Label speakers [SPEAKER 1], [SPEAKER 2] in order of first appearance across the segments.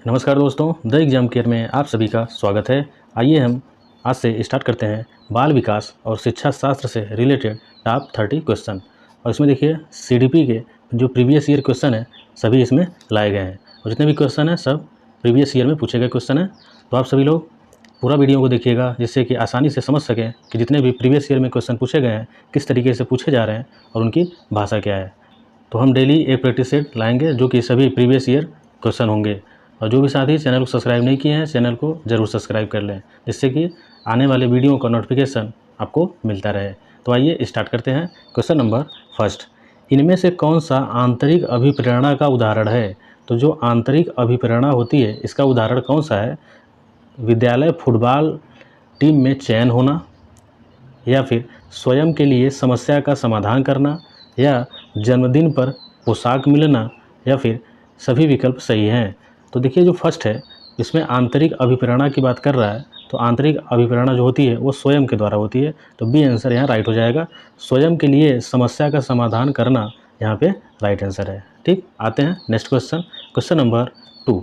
[SPEAKER 1] नमस्कार दोस्तों, the exam care में आप सभी का स्वागत है। आइए हम आज से स्टार्ट करते हैं बाल विकास और शिक्षा शास्त्र से रिलेटेड टॉप 30 क्वेश्चन। और इसमें देखिए सीडीपी के जो प्रीवियस ईयर क्वेश्चन है सभी इसमें लाए गए हैं और जितने भी क्वेश्चन हैं सब प्रीवियस ईयर में पूछे गए क्वेश्चन हैं। तो आप सभी लोग पूरा वीडियो को देखिएगा जिससे कि आसानी से समझ सकें कि जितने भी प्रीवियस ईयर में क्वेश्चन पूछे गए हैं किस तरीके से पूछे जा रहे हैं और उनकी भाषा क्या है। तो हम डेली एक प्रैक्टिस सेट लाएंगे जो कि सभी प्रीवियस ईयर क्वेश्चन होंगे। और जो भी साथी चैनल को सब्सक्राइब नहीं किए हैं चैनल को ज़रूर सब्सक्राइब कर लें जिससे कि आने वाले वीडियो का नोटिफिकेशन आपको मिलता रहे। तो आइए स्टार्ट करते हैं। क्वेश्चन नंबर फर्स्ट, इनमें से कौन सा आंतरिक अभिप्रेरणा का उदाहरण है? तो जो आंतरिक अभिप्रेरणा होती है इसका उदाहरण कौन सा है? विद्यालय फुटबॉल टीम में चयन होना, या फिर स्वयं के लिए समस्या का समाधान करना, या जन्मदिन पर पोशाक मिलना, या फिर सभी विकल्प सही हैं। तो देखिए जो फर्स्ट है इसमें आंतरिक अभिप्रेरणा की बात कर रहा है, तो आंतरिक अभिप्रेरणा जो होती है वो स्वयं के द्वारा होती है, तो बी आंसर यहाँ राइट हो जाएगा। स्वयं के लिए समस्या का समाधान करना यहाँ पे राइट आंसर है। ठीक, आते हैं नेक्स्ट क्वेश्चन। क्वेश्चन नंबर 2,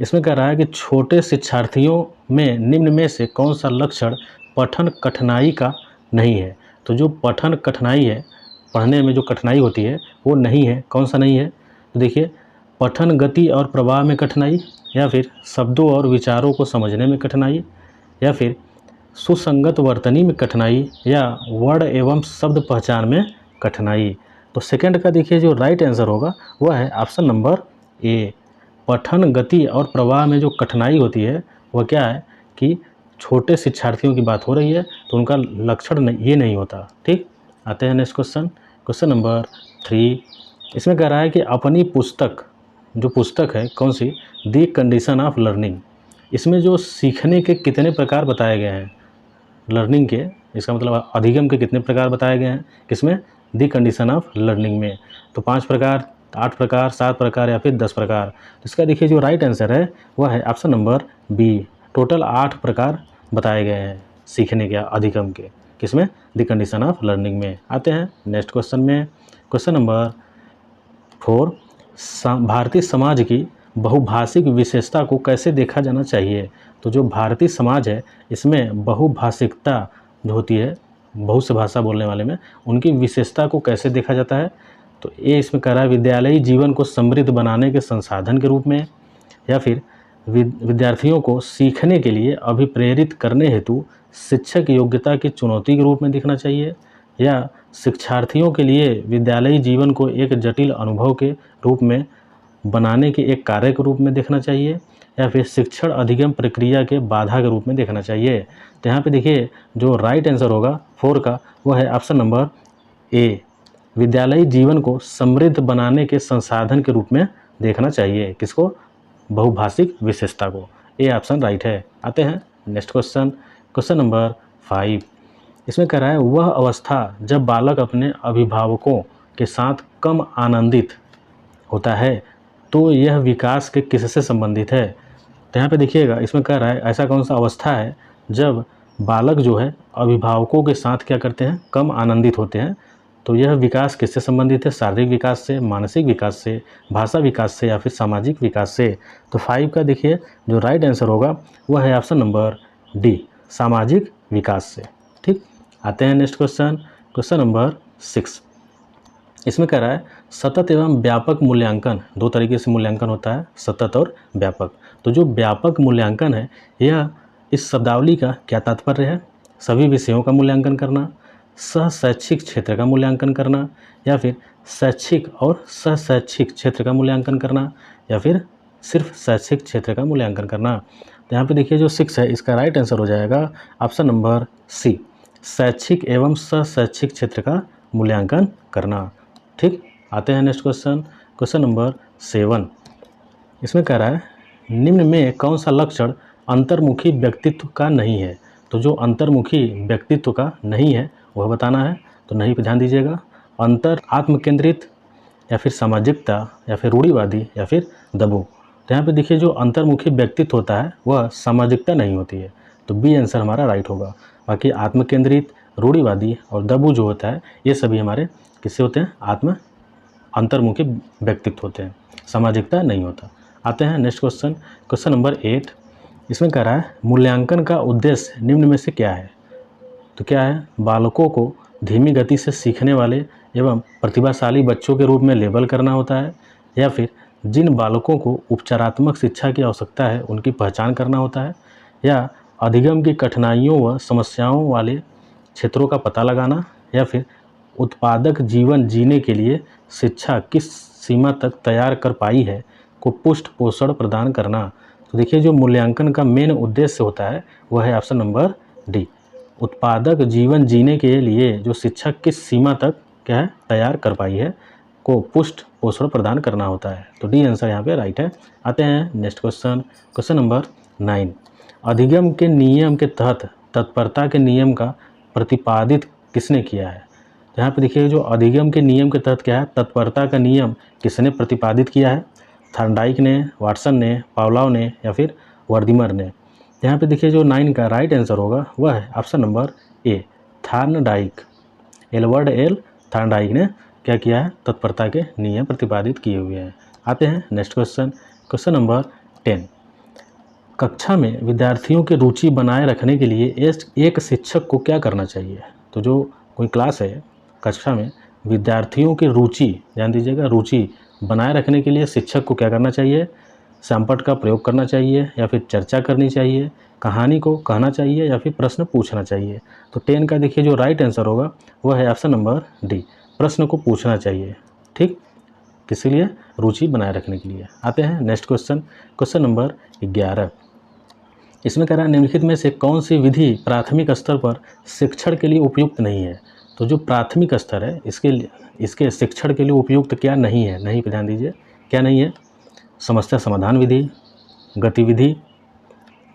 [SPEAKER 1] इसमें कह रहा है कि छोटे शिक्षार्थियों में निम्न में से कौन सा लक्षण पठन कठिनाई का नहीं है? तो जो पठन कठिनाई है, पढ़ने में जो कठिनाई होती है वो नहीं है, कौन सा नहीं है? तो देखिए पठन गति और प्रवाह में कठिनाई, या फिर शब्दों और विचारों को समझने में कठिनाई, या फिर सुसंगत वर्तनी में कठिनाई, या वर्ण एवं शब्द पहचान में कठिनाई। तो सेकंड का देखिए जो राइट आंसर होगा वह है ऑप्शन नंबर ए। पठन गति और प्रवाह में जो कठिनाई होती है वह क्या है कि छोटे शिक्षार्थियों की बात हो रही है तो उनका लक्षण ये नहीं होता। ठीक, आते हैं नेक्स्ट क्वेश्चन। क्वेश्चन नंबर 3, इसमें कह रहा है कि अपनी पुस्तक, जो पुस्तक है कौन सी, द कंडीशन ऑफ लर्निंग, इसमें जो सीखने के कितने प्रकार बताए गए हैं? लर्निंग के, इसका मतलब अधिगम के कितने प्रकार बताए गए हैं किसमें? द कंडीशन ऑफ लर्निंग में। तो 5 प्रकार, 8 प्रकार, 7 प्रकार, या फिर 10 प्रकार। तो इसका देखिए जो राइट आंसर है वह है ऑप्शन नंबर बी। टोटल 8 प्रकार बताए गए हैं सीखने के, अधिगम के, किसमें? द कंडीशन ऑफ लर्निंग में। आते हैं नेक्स्ट क्वेश्चन में। क्वेश्चन नंबर 4, भारतीय समाज की बहुभाषिक विशेषता को कैसे देखा जाना चाहिए? तो जो भारतीय समाज है इसमें बहुभाषिकता जो होती है, बहुत से भाषा बोलने वाले में, उनकी विशेषता को कैसे देखा जाता है? तो ये इसमें कह रहा है विद्यालयी जीवन को समृद्ध बनाने के संसाधन के रूप में, या फिर विद्यार्थियों को सीखने के लिए अभिप्रेरित करने हेतु शिक्षक योग्यता की चुनौती के रूप में दिखना चाहिए, या शिक्षार्थियों के लिए विद्यालयी जीवन को एक जटिल अनुभव के रूप में बनाने के एक कार्य के रूप में देखना चाहिए, या फिर शिक्षण अधिगम प्रक्रिया के बाधा के रूप में देखना चाहिए। तो यहाँ पे देखिए जो राइट आंसर होगा 4 का वह है ऑप्शन नंबर ए। विद्यालयी जीवन को समृद्ध बनाने के संसाधन के रूप में देखना चाहिए, किसको? बहुभाषिक विशेषता को। ए ऑप्शन राइट है। आते हैं नेक्स्ट क्वेश्चन। क्वेश्चन नंबर 5, इसमें कह रहा है वह अवस्था जब बालक अपने अभिभावकों के साथ कम आनंदित होता है तो यह विकास के किससे संबंधित है? तो यहाँ पे देखिएगा इसमें कह रहा है ऐसा कौन सा अवस्था है जब बालक जो है अभिभावकों के साथ क्या करते हैं? कम आनंदित होते हैं। तो यह विकास किससे संबंधित है? शारीरिक विकास से, मानसिक विकास से, भाषा विकास से, या फिर सामाजिक विकास से। तो 5 का देखिए जो राइट आंसर होगा वह है ऑप्शन नंबर डी, सामाजिक विकास से। ठीक, आते हैं नेक्स्ट क्वेश्चन। क्वेश्चन नंबर 6, इसमें कह रहा है सतत एवं व्यापक मूल्यांकन, 2 तरीके से मूल्यांकन होता है, सतत और व्यापक। तो जो व्यापक मूल्यांकन है यह इस शब्दावली का क्या तात्पर्य है? सभी विषयों का मूल्यांकन करना, सह शैक्षिक क्षेत्र का मूल्यांकन करना, या फिर शैक्षिक और सह शैक्षिक क्षेत्र का मूल्यांकन करना, या फिर सिर्फ शैक्षिक क्षेत्र का मूल्यांकन करना। तो यहाँ पे देखिए जो 6 है इसका राइट आंसर हो जाएगा ऑप्शन नंबर सी, शैक्षिक एवं सह शैक्षिक क्षेत्र का मूल्यांकन करना। ठीक, आते हैं नेक्स्ट क्वेश्चन। क्वेश्चन नंबर 7, इसमें कह रहा है निम्न में कौन सा लक्षण अंतर्मुखी व्यक्तित्व का नहीं है? तो जो अंतर्मुखी व्यक्तित्व का नहीं है वह बताना है। तो नहीं पे ध्यान दीजिएगा। अंतर आत्मकेंद्रित, या फिर सामाजिकता, या फिर रूढ़िवादी, या फिर दबू। तो यहाँ पे देखिए जो अंतर्मुखी व्यक्तित्व होता है वह सामाजिकता नहीं होती है, तो बी आंसर हमारा राइट होगा। बाकी आत्मकेंद्रित, रूढ़िवादी और दबू जो होता है ये सभी हमारे किससे होते हैं? अंतर्मुखी व्यक्तित्व होते हैं, सामाजिकता नहीं होता। आते हैं नेक्स्ट क्वेश्चन, क्वेश्चन नंबर 8। इसमें कह रहा है मूल्यांकन का उद्देश्य निम्न में से क्या है। तो क्या है, बालकों को धीमी गति से सीखने वाले एवं प्रतिभाशाली बच्चों के रूप में लेबल करना होता है, या फिर जिन बालकों को उपचारात्मक शिक्षा की आवश्यकता है उनकी पहचान करना होता है, या अधिगम की कठिनाइयों व समस्याओं वाले क्षेत्रों का पता लगाना, या फिर उत्पादक जीवन जीने के लिए शिक्षा किस सीमा तक तैयार कर पाई है को पुष्ट पोषण प्रदान करना। तो देखिए जो मूल्यांकन का मेन उद्देश्य होता है वह है ऑप्शन नंबर डी, उत्पादक जीवन जीने के लिए जो शिक्षा किस सीमा तक क्या है तैयार कर पाई है को पुष्ट पोषण प्रदान करना होता है। तो डी आंसर यहाँ पे राइट है। आते हैं नेक्स्ट क्वेश्चन, क्वेश्चन नंबर 9। अधिगम के नियम के तहत तत्परता के नियम का प्रतिपादित किसने किया है। तो यहाँ पे देखिए जो अधिगम के नियम के तहत क्या है, तत्परता का नियम किसने प्रतिपादित किया है। थॉर्नडाइक ने, वाटसन ने, पावलोव ने, या फिर वर्दीमर ने। यहाँ पे देखिए जो 9 का राइट आंसर होगा वह है option number A, Thorndike. Edward L Thorndike ने क्या किया है, तत्परता के नियम प्रतिपादित किए हुए हैं। आते हैं नेक्स्ट क्वेश्चन, क्वेश्चन नंबर 10। कक्षा में विद्यार्थियों की रुचि बनाए रखने के लिए एक शिक्षक को क्या करना चाहिए। तो जो कोई क्लास है, कक्षा में विद्यार्थियों की रुचि, ध्यान दीजिएगा, रुचि बनाए रखने के लिए शिक्षक को क्या करना चाहिए, सैंपट का प्रयोग करना चाहिए, या फिर चर्चा करनी चाहिए, कहानी को कहना चाहिए, या फिर प्रश्न पूछना चाहिए। तो 10 का देखिए जो राइट आंसर होगा वह है ऑप्शन नंबर डी, प्रश्न को पूछना चाहिए। ठीक, किस लिए, रुचि बनाए रखने के लिए। आते हैं नेक्स्ट क्वेश्चन, क्वेश्चन नंबर 11। इसमें कह रहा है निम्नलिखित में से कौन सी विधि प्राथमिक स्तर पर शिक्षण के लिए उपयुक्त नहीं है। तो जो प्राथमिक स्तर है इसके शिक्षण के लिए उपयुक्त क्या नहीं है, नहीं पे ध्यान दीजिए, क्या नहीं है, समस्या समाधान विधि, गतिविधि,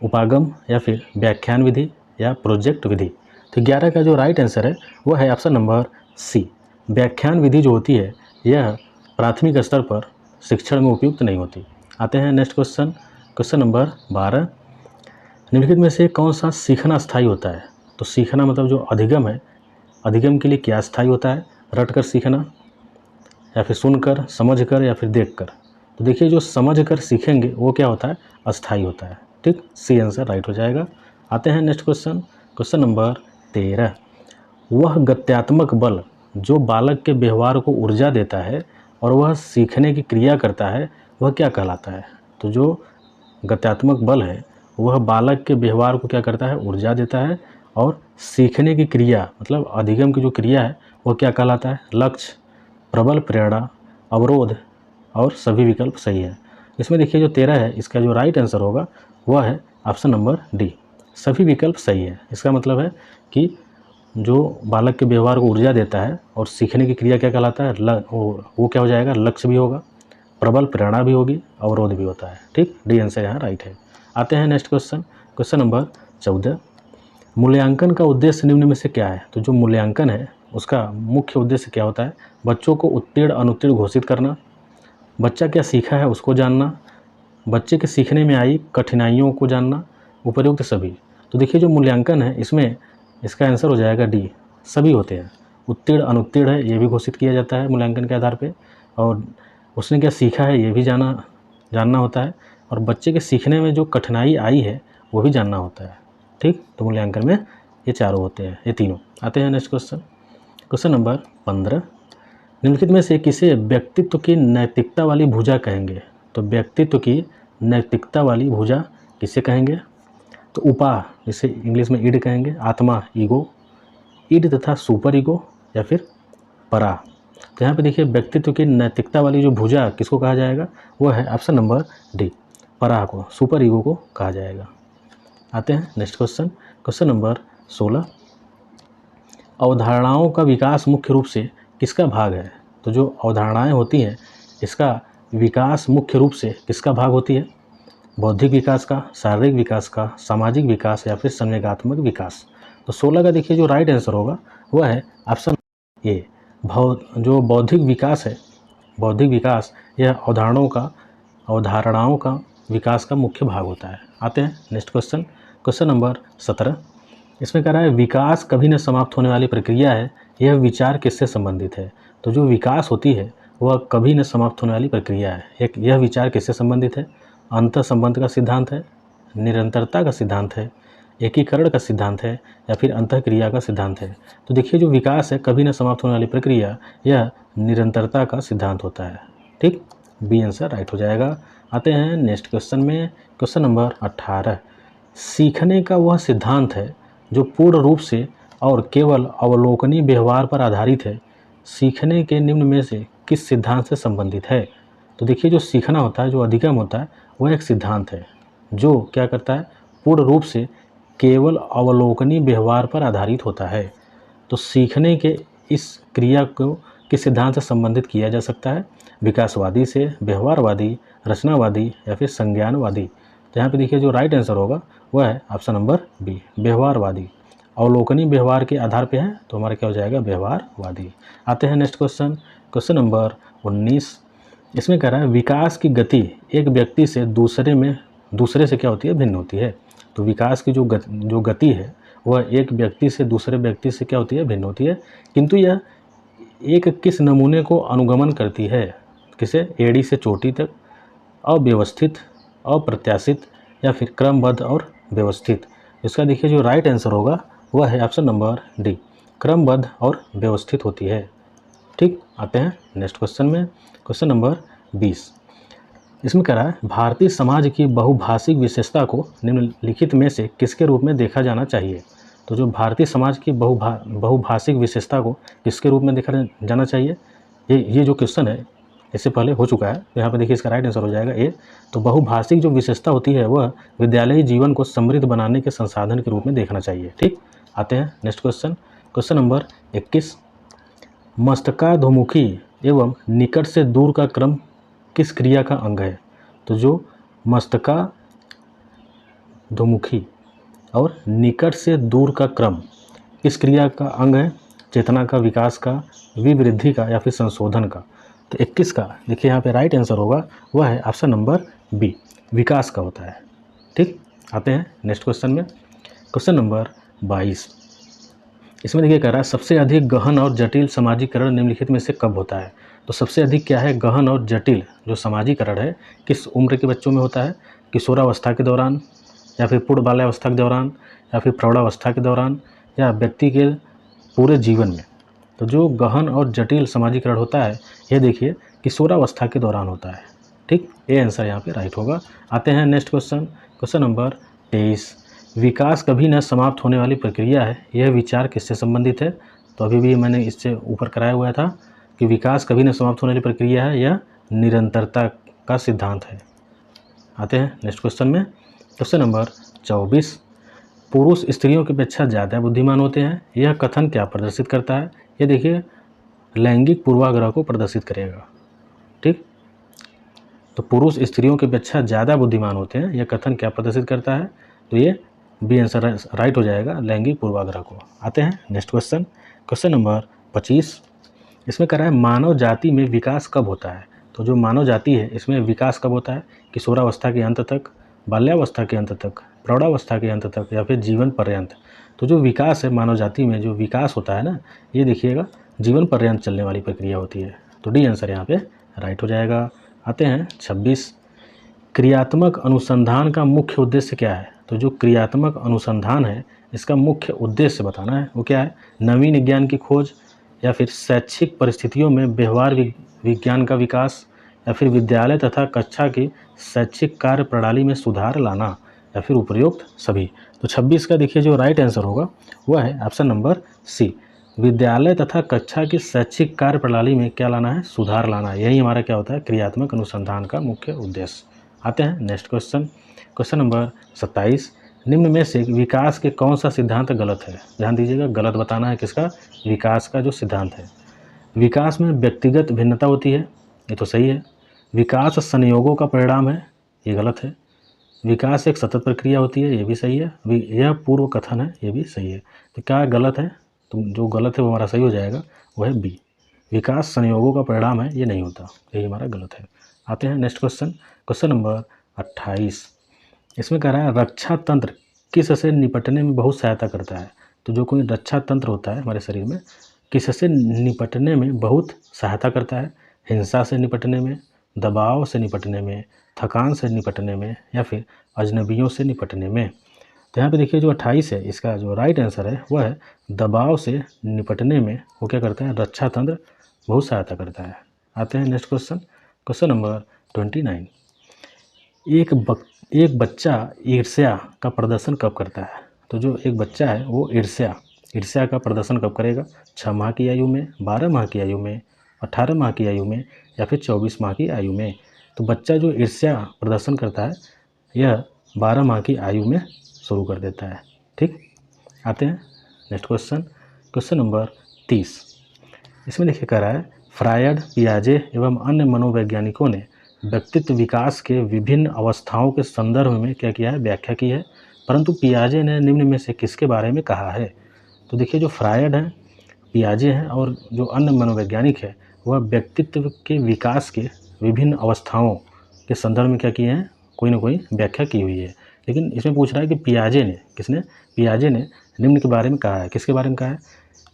[SPEAKER 1] उपागम, या फिर व्याख्यान विधि, या प्रोजेक्ट विधि। तो 11 का जो राइट आंसर है वह है ऑप्शन नंबर सी, व्याख्यान विधि जो होती है यह प्राथमिक स्तर पर शिक्षण में उपयुक्त नहीं होती। आते हैं नेक्स्ट क्वेश्चन, क्वेश्चन नंबर 12। निम्नलिखित में से कौन सा सीखना स्थायी होता है। तो सीखना मतलब जो अधिगम है, अधिगम के लिए क्या स्थायी होता है, रट कर सीखना, या फिर सुनकर, समझकर, या फिर देखकर। तो देखिए जो समझकर सीखेंगे वो क्या होता है, अस्थायी होता है। ठीक, सी आंसर राइट हो जाएगा। आते हैं नेक्स्ट क्वेश्चन, क्वेश्चन नंबर 13। वह गत्यात्मक बल जो बालक के व्यवहार को ऊर्जा देता है और वह सीखने की क्रिया करता है वह क्या कहलाता है। तो जो गत्यात्मक बल है वह बालक के व्यवहार को क्या करता है, ऊर्जा देता है, और सीखने की क्रिया मतलब अधिगम की जो क्रिया है वह क्या कहलाता है, लक्ष्य, प्रबल प्रेरणा, अवरोध, और सभी विकल्प सही है। इसमें देखिए जो 13 है इसका जो राइट आंसर होगा वह है ऑप्शन नंबर डी, सभी विकल्प सही है। इसका मतलब है कि जो बालक के व्यवहार को ऊर्जा देता है और सीखने की क्रिया क्या कहलाता है, वो क्या हो जाएगा, लक्ष्य भी होगा, प्रबल प्रेरणा भी होगी, अवरोध भी होता है। ठीक, डी आंसर यहाँ राइट है। आते हैं नेक्स्ट क्वेश्चन, क्वेश्चन नंबर 14। मूल्यांकन का उद्देश्य निम्न में से क्या है। तो जो मूल्यांकन है उसका मुख्य उद्देश्य क्या होता है, बच्चों को उत्तीर्ण अनुत्तीर्ण घोषित करना, बच्चा क्या सीखा है उसको जानना, बच्चे के सीखने में आई कठिनाइयों को जानना, उपर्युक्त सभी। तो देखिए जो मूल्यांकन है इसमें इसका आंसर हो जाएगा डी, सभी होते हैं। उत्तीर्ण अनुत्तीर्ण है ये भी घोषित किया जाता है मूल्यांकन के आधार पे, और उसने क्या सीखा है ये भी जानना होता है, और बच्चे के सीखने में जो कठिनाई आई है वो भी जानना होता है। ठीक, तो मूल्यांकन में ये चारों होते हैं, ये तीनों। आते हैं नेक्स्ट क्वेश्चन, क्वेश्चन नंबर 15। निम्नलिखित में से किसे व्यक्तित्व की नैतिकता वाली भुजा कहेंगे। तो व्यक्तित्व की नैतिकता वाली भुजा किसे कहेंगे। तो उपा, जिसे इंग्लिश में ईड कहेंगे, आत्मा ईगो, ईड तथा सुपर ईगो, या फिर परा। तो यहाँ पे देखिए व्यक्तित्व की नैतिकता वाली जो भुजा किसको कहा जाएगा, वह है ऑप्शन नंबर डी, परा को, सुपर ईगो को कहा जाएगा। आते हैं नेक्स्ट क्वेश्चन, क्वेश्चन नंबर 16। अवधारणाओं का विकास मुख्य रूप से किसका भाग है। तो जो अवधारणाएं होती हैं इसका विकास मुख्य रूप से किसका भाग होती है, बौद्धिक विकास का, शारीरिक विकास का, सामाजिक विकास, या फिर संवेगात्मक विकास। तो 16 का देखिए जो राइट आंसर होगा वह है ऑप्शन ए, जो बौद्धिक विकास है, बौद्धिक विकास यह अवधारणाओं का विकास का मुख्य भाग होता है। आते हैं नेक्स्ट क्वेश्चन, क्वेश्चन नंबर 17। इसमें कह रहा है विकास कभी न समाप्त होने वाली प्रक्रिया है, यह विचार किससे संबंधित है। तो जो विकास होती है वह कभी न समाप्त होने वाली प्रक्रिया है। एक यह विचार किससे संबंधित है? अंतः संबंध का सिद्धांत है, निरंतरता का सिद्धांत है, एकीकरण का सिद्धांत है, या फिर अंतःक्रिया का सिद्धांत है। तो देखिए जो विकास है कभी न समाप्त होने वाली प्रक्रिया, यह निरंतरता का सिद्धांत होता है। ठीक, बी आंसर राइट हो जाएगा। आते हैं नेक्स्ट क्वेश्चन में, क्वेश्चन नंबर 18। सीखने का वह सिद्धांत है जो पूर्ण रूप से और केवल अवलोकनीय व्यवहार पर आधारित है, सीखने के निम्न में से किस सिद्धांत से संबंधित है? तो देखिए जो सीखना होता है, जो अधिगम होता है, वह एक सिद्धांत है जो क्या करता है, पूर्ण रूप से केवल अवलोकनीय व्यवहार पर आधारित होता है। तो सीखने के इस क्रिया को किस सिद्धांत से संबंधित किया जा सकता है? विकासवादी से, व्यवहारवादी, रचनावादी, या फिर संज्ञानवादी। तो यहाँ पे देखिए जो राइट आंसर होगा वह है ऑप्शन नंबर बी, व्यवहारवादी। अवलोकनीय व्यवहार के आधार पे है तो हमारा क्या हो जाएगा, व्यवहारवादी। आते हैं नेक्स्ट क्वेश्चन, क्वेश्चन नंबर 19। इसमें कह रहा है विकास की गति एक व्यक्ति से दूसरे से क्या होती है, भिन्न होती है। तो विकास की जो गति है वह एक व्यक्ति से दूसरे व्यक्ति से क्या होती है, भिन्न होती है, किंतु यह एक किस नमूने को अनुगमन करती है? किसे? एड़ी से चोटी तक, अव्यवस्थित, अप्रत्याशित, या फिर क्रमबद्ध और व्यवस्थित। इसका देखिए जो राइट आंसर होगा वह है ऑप्शन नंबर डी, क्रमबद्ध और व्यवस्थित होती है। ठीक, आते हैं नेक्स्ट क्वेश्चन में, क्वेश्चन नंबर 20। इसमें कह रहा है भारतीय समाज की बहुभाषिक विशेषता को निम्नलिखित में से किसके रूप में देखा जाना चाहिए? तो जो भारतीय समाज की बहुभाषिक विशेषता को किसके रूप में देखा जाना चाहिए, ये जो क्वेश्चन है इससे पहले हो चुका है, तो यहाँ पे देखिए इसका राइट आंसर हो जाएगा ए। तो बहुभाषिक जो विशेषता होती है वह विद्यालयी जीवन को समृद्ध बनाने के संसाधन के रूप में देखना चाहिए। ठीक, आते हैं नेक्स्ट क्वेश्चन, क्वेश्चन नंबर 21। मस्तकाधोमुखी एवं निकट से दूर का क्रम किस क्रिया का अंग है? तो जो मस्तकाधोमुखी और निकट से दूर का क्रम किस क्रिया का अंग है? चेतना का, विकास का, विवृद्धि का, या फिर संशोधन का। तो 21 का देखिए यहाँ पे राइट आंसर होगा वह है ऑप्शन नंबर बी, विकास का होता है। ठीक, आते हैं नेक्स्ट क्वेश्चन में, क्वेश्चन नंबर 22। इसमें देखिए कह रहा है सबसे अधिक गहन और जटिल सामाजिकरण निम्नलिखित में से कब होता है? तो सबसे अधिक क्या है, गहन और जटिल जो सामाजिकरण है किस उम्र के बच्चों में होता है? किशोरावस्था के दौरान, या फिर पूर्ण बाल्यावस्था के दौरान, या फिर प्रौढ़ावस्था के दौरान, या व्यक्ति के पूरे जीवन में। तो जो गहन और जटिल सामाजिकरण होता है ये देखिए किशोरावस्था के दौरान होता है। ठीक, ये आंसर यहाँ पे राइट होगा। आते हैं नेक्स्ट क्वेश्चन, क्वेश्चन नंबर 23। विकास कभी न समाप्त होने वाली प्रक्रिया है, यह विचार किससे संबंधित है? तो अभी भी मैंने इससे ऊपर कराया हुआ था कि विकास कभी न समाप्त होने वाली प्रक्रिया है, यह निरंतरता का सिद्धांत है। आते हैं नेक्स्ट क्वेश्चन में, क्वेश्चन नंबर 24। पुरुष स्त्रियों की अपेक्षा ज़्यादा बुद्धिमान होते हैं, यह कथन क्या प्रदर्शित करता है? ये देखिए लैंगिक पूर्वाग्रह को प्रदर्शित करेगा। ठीक, तो पुरुष स्त्रियों की अपेक्षा ज़्यादा बुद्धिमान होते हैं, यह कथन क्या प्रदर्शित करता है? तो ये बी आंसर राइट हो जाएगा, लैंगिक पूर्वाग्रह को। आते हैं नेक्स्ट क्वेश्चन, क्वेश्चन नंबर 25। इसमें कह रहा है मानव जाति में विकास कब होता है? तो जो मानव जाति है इसमें विकास कब होता है? किशोरावस्था के अंत तक, बाल्यावस्था के अंत तक, प्रौढ़ावस्था के अंत तक, या फिर जीवन पर्यंत। तो जो विकास है मानव जाति में, जो विकास होता है ना, ये देखिएगा जीवन पर्यंत चलने वाली प्रक्रिया होती है। तो डी आंसर यहाँ पे राइट हो जाएगा। आते हैं 26। क्रियात्मक अनुसंधान का मुख्य उद्देश्य क्या है? तो जो क्रियात्मक अनुसंधान है इसका मुख्य उद्देश्य बताना है, वो क्या है? नवीन ज्ञान की खोज, या फिर शैक्षिक परिस्थितियों में व्यवहार विज्ञान का विकास, या फिर विद्यालय तथा कक्षा की शैक्षिक कार्य प्रणाली में सुधार लाना, या फिर उपयुक्त सभी। तो 26 का देखिए जो राइट आंसर होगा वह है ऑप्शन नंबर सी, विद्यालय तथा कक्षा की शैक्षिक कार्य प्रणाली में क्या लाना है? सुधार लाना। यही हमारा क्या होता है? क्रियात्मक अनुसंधान का मुख्य उद्देश्य। आते हैं नेक्स्ट क्वेश्चन, क्वेश्चन नंबर 27। निम्न में से विकास के कौन सा सिद्धांत गलत है? ध्यान दीजिएगा, गलत बताना है किसका? विकास का जो सिद्धांत है। विकास में व्यक्तिगत भिन्नता होती है, ये तो सही है। विकास संयोगों का परिणाम है, ये गलत है। विकास एक सतत प्रक्रिया होती है, ये भी सही है। यह पूर्व कथन है, ये भी सही है। तो क्या गलत है? तो जो गलत है वो हमारा सही हो जाएगा, वो है बी, विकास संयोगों का परिणाम है, ये नहीं होता, यही हमारा गलत है। आते हैं नेक्स्ट क्वेश्चन, क्वेश्चन नंबर 28। इसमें कह रहा है रक्षा तंत्र किससे निपटने में बहुत सहायता करता है? तो जो कोई रक्षा तंत्र होता है हमारे शरीर में, किससे निपटने में बहुत सहायता करता है? हिंसा से निपटने में, दबाव से निपटने में, थकान से निपटने में या फिर अजनबियों से निपटने में। तो यहाँ पे देखिए जो 28 है इसका जो राइट आंसर है वह है दबाव से निपटने में वो क्या करता है, रक्षा तंत्र बहुत सहायता करता है। आते हैं नेक्स्ट क्वेश्चन, क्वेश्चन नंबर 29। एक बच्चा ईर्ष्या का प्रदर्शन कब करता है? तो जो एक बच्चा है वो ईर्ष्या का प्रदर्शन कब करेगा? 6 माह की आयु में, 12 माह की आयु में, 18 माह की आयु में या फिर 24 माह की आयु में। तो बच्चा जो ईर्ष्या प्रदर्शन करता है यह 12 माह की आयु में शुरू कर देता है। ठीक, आते हैं नेक्स्ट क्वेश्चन, क्वेश्चन नंबर 30। इसमें देखिए कह रहा है फ्रायड, पियाजे एवं अन्य मनोवैज्ञानिकों ने व्यक्तित्व विकास के विभिन्न अवस्थाओं के संदर्भ में क्या किया है, व्याख्या की है, परंतु पियाजे ने निम्न में से किसके बारे में कहा है? तो देखिए जो फ्रायड है, पियाजे हैं और जो अन्य मनोवैज्ञानिक है वह व्यक्तित्व के विकास के विभिन्न अवस्थाओं के संदर्भ में क्या किए हैं, कोई ना कोई व्याख्या की हुई है। लेकिन इसमें पूछ रहा है कि पियाजे ने, किसने? पियाजे ने निम्न के बारे में कहा है। किसके बारे में कहा है?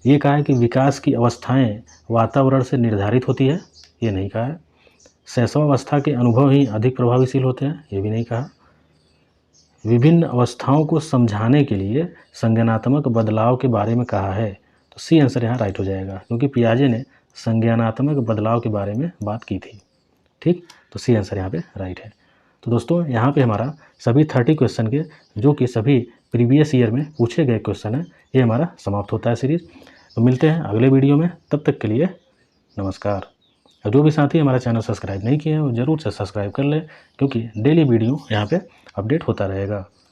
[SPEAKER 1] ये कहा है कि विकास की अवस्थाएं वातावरण से निर्धारित होती है, ये नहीं कहा है। शैशवावस्था के अनुभव ही अधिक प्रभावशील होते हैं, ये भी नहीं कहा। विभिन्न अवस्थाओं को समझाने के लिए संज्ञानात्मक बदलाव के बारे में कहा है। तो सी आंसर यहाँ राइट हो जाएगा, क्योंकि पियाजे ने संज्ञानात्मक बदलाव के बारे में बात की थी। ठीक, तो सी आंसर यहाँ पे राइट है। तो दोस्तों यहाँ पे हमारा सभी 30 क्वेश्चन के जो कि सभी प्रीवियस ईयर में पूछे गए क्वेश्चन हैं ये हमारा समाप्त होता है सीरीज़। तो मिलते हैं अगले वीडियो में, तब तक के लिए नमस्कार। और जो भी साथी हमारा चैनल सब्सक्राइब नहीं किए हैं वो ज़रूर से सब्सक्राइब कर लें, क्योंकि डेली वीडियो यहाँ पे अपडेट होता रहेगा।